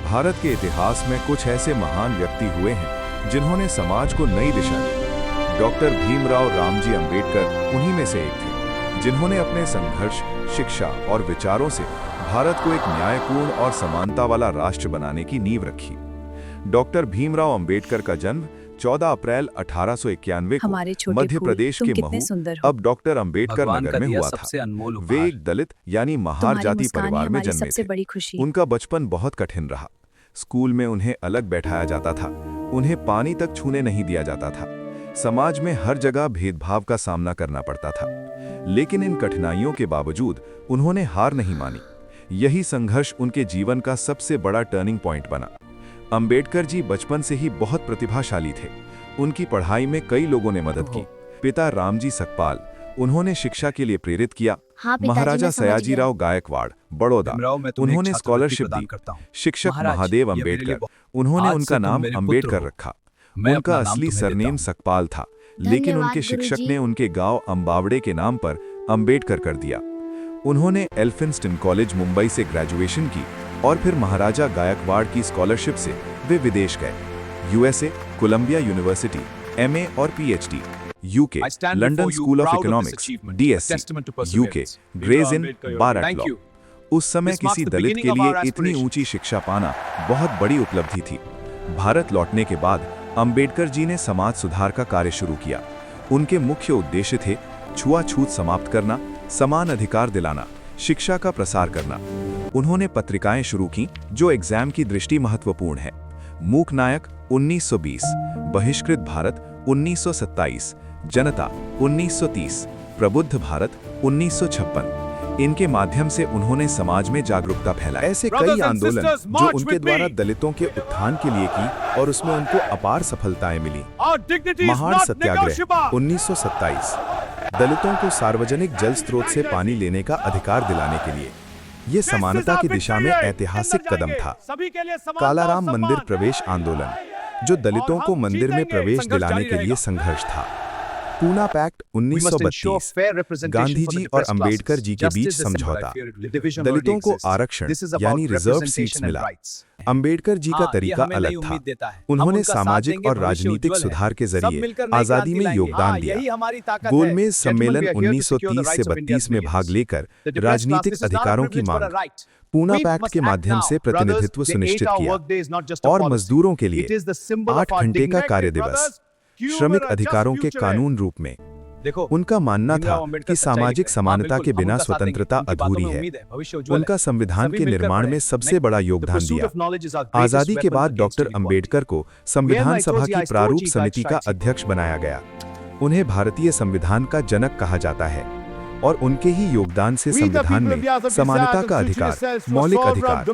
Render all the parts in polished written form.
भारत के इतिहास में कुछ ऐसे महान व्यक्ति हुए हैं जिन्होंने समाज को नई दिशा दी। डॉक्टर भीमराव रामजी अंबेडकर उन्हीं में से एक थे, जिन्होंने अपने संघर्ष, शिक्षा और विचारों से भारत को एक न्यायपूर्ण और समानता वाला राष्ट्र बनाने की नींव रखी। डॉक्टर भीमराव अंबेडकर का जन्म 14 अप्रैल 1891 को मध्य प्रदेश के महू, अब डॉक्टर अंबेडकर नगर में हुआ था। वे एक दलित यानी महार जाति परिवार में जन्मे थे। उनका बचपन बहुत कठिन रहा। स्कूल में उन्हें अलग बैठाया जाता था, उन्हें पानी तक छूने नहीं दिया जाता था। समाज में हर जगह भेदभाव का सामना करना पड़ता था, लेकिन इन कठिनाइयों के बावजूद उन्होंने हार नहीं मानी। यही संघर्ष उनके जीवन का सबसे बड़ा टर्निंग पॉइंट बना। अंबेडकर जी बचपन से ही बहुत प्रतिभाशाली थे। उनकी पढ़ाई में कई लोगों ने मदद की। पिता रामजी सकपाल उन्होंने शिक्षा के लिए प्रेरित किया। महाराजा सयाजीराव गायकवाड़ बड़ौदा उन्होंने स्कॉलरशिप दी। शिक्षक महादेव अंबेडकर उन्होंने उनका नाम अंबेडकर रखा। उनका असली सरनेम सकपाल था, लेकिन उनके शिक्षक ने उनके गांव अंबावड़े के नाम पर अंबेडकर कर दिया। उन्होंने एल्फिंस्टन कॉलेज मुंबई से ग्रेजुएशन की और फिर महाराजा गायकवाड़ की स्कॉलरशिप से वे विदेश गए। यूएसए, कोलंबिया यूनिवर्सिटी, एमए और PhD, UK, London school of economics, DSc, UK, Gray's Inn bar at law. उस समय किसी दलित के लिए इतनी ऊंची शिक्षा पाना बहुत बड़ी उपलब्धि थी। भारत लौटने के बाद अंबेडकर जी ने समाज सुधार का कार्य शुरू किया। उनके मुख्य उद्देश्य थे छुआछूत समाप्त करना, समान अधिकार दिलाना, शिक्षा का प्रसार करना। उन्होंने पत्रिकाएं शुरू की जो एग्जाम की दृष्टि महत्वपूर्ण है। मूक नायक 1920, बहिष्कृत भारत 1927, जनता 1930, प्रबुद्ध भारत 1956। इनके माध्यम से उन्होंने समाज में जागरूकता फैलाई। ऐसे कई आंदोलन जो उनके द्वारा दलितों के उत्थान के लिए की और उसमें उनको अपार सफलताएं मिली। महाड़ सत्याग्रह 1927, दलितों को सार्वजनिक जल स्रोत से पानी लेने का अधिकार दिलाने के लिए। ये समानता की दिशा में ऐतिहासिक कदम था। कालाराम मंदिर प्रवेश आंदोलन, जो दलितों को मंदिर में प्रवेश दिलाने के लिए संघर्ष था। पूना पैक्ट 1932, गांधी जी और अंबेडकर जी के बीच समझौता। दलितों को आरक्षण यानी रिजर्व सीट्स मिला। अंबेडकर जी का तरीका अलग था। उन्होंने सामाजिक और राजनीतिक सुधार के जरिए आजादी में योगदान दिया। गोलमेज सम्मेलन 1930 से 32 में भाग लेकर राजनीतिक अधिकारों की मांग। पूना पैक्ट के माध्यम से प्रतिनिधित्व सुनिश्चित किया और मजदूरों के लिए 8 घंटे का कार्य दिवस, श्रमिक अधिकारों के कानून रूप में। उनका मानना था कि सामाजिक समानता के बिना स्वतंत्रता अधूरी है। उनका संविधान के निर्माण में सबसे बड़ा योगदान दिया। आजादी के बाद डॉक्टर अंबेडकर को संविधान सभा की प्रारूप समिति का अध्यक्ष बनाया गया। उन्हें भारतीय संविधान का जनक कहा जाता है और उनके ही योगदान से संविधान में समानता का अधिकार, मौलिक अधिकार,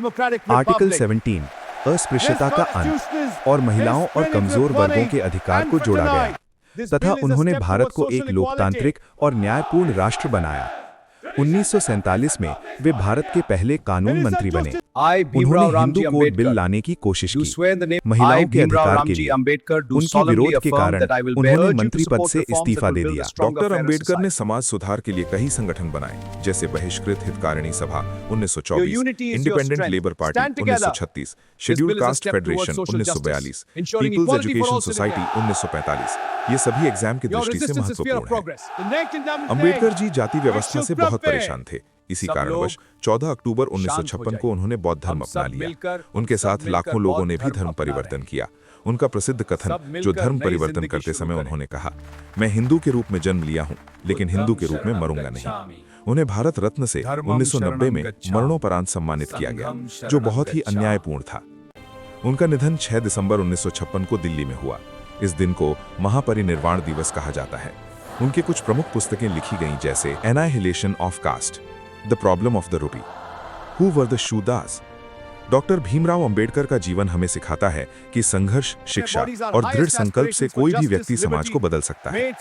आर्टिकल 17, अस्पृश्यता का अंत और महिलाओं और कमजोर वर्गों के अधिकार को जोड़ा गया तथा उन्होंने भारत को एक लोकतांत्रिक और न्यायपूर्ण राष्ट्र बनाया। 1947 में वे भारत के पहले कानून मंत्री बने। उन्होंने हिंदू कोड बिल लाने की कोशिश की। महिलाओं के अधिकार के लिए उनके विरोध के कारण उन्होंने मंत्री पद से इस्तीफा दे दिया। डॉक्टर अंबेडकर ने समाज सुधार के लिए कई संगठन बनाए, जैसे बहिष्कृत हितकारिणी सभा 1924, independent labour party 1936, scheduled caste federation 1942, people's education society 1945। ये सभी एग्जाम की दृष्टि से महत्वपूर्ण है। अंबेडकर जी जाति व्यवस्था से बहुत परेशान थे। इसी कारणवश 14 अक्टूबर 1956 को उन्होंने बौद्ध धर्म अपना लिया। उनके साथ लाखों लोगों ने भी धर्म परिवर्तन किया। उनका प्रसिद्ध कथन जो धर्म परिवर्तन करते समय उन्होंने कहा, मैं हिंदू के रूप में जन्म लिया हूं, लेकिन हिंदू के रूप में मरूंगा नहीं। उन्हें भारत रत्न से 1990 में मरणोपरांत सम्मानित किया गया, जो बहुत ही अन्यायपूर्ण था। उनका निधन 6 दिसंबर 1956 को दिल्ली में हुआ। इस दिन को महापरिनिर्वाण दिवस कहा जाता है। उनके कुछ प्रमुख पुस्तकें लिखी गईं, जैसे annihilation of caste, the problem of the rupee, who were the Shudras. Doctor Bhimrao Ambedkar का जीवन हमें सिखाता है कि संघर्ष, शिक्षा और दृढ़ संकल्प से कोई भी व्यक्ति समाज को बदल सकता है।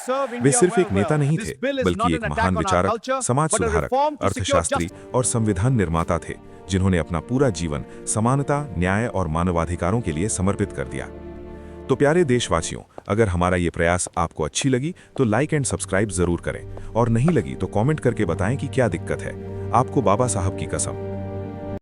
वे सिर्फ एक नेता नहीं थे, बल्कि एक महान विचारक, समाज सुधारक, अर्थशास्त्री और संविधान निर्माता थे, जिन्होंने अपना पूरा जीवन समानता, न्याय और मानवाधिकारों के लिए समर्पित कर दिया। तो प्यारे देशवासियों, अगर हमारा ये प्रयास आपको अच्छी लगी तो लाइक एंड सब्सक्राइब जरूर करें, और नहीं लगी तो कमेंट करके बताएं कि क्या दिक्कत है। आपको बाबा साहब की कसम।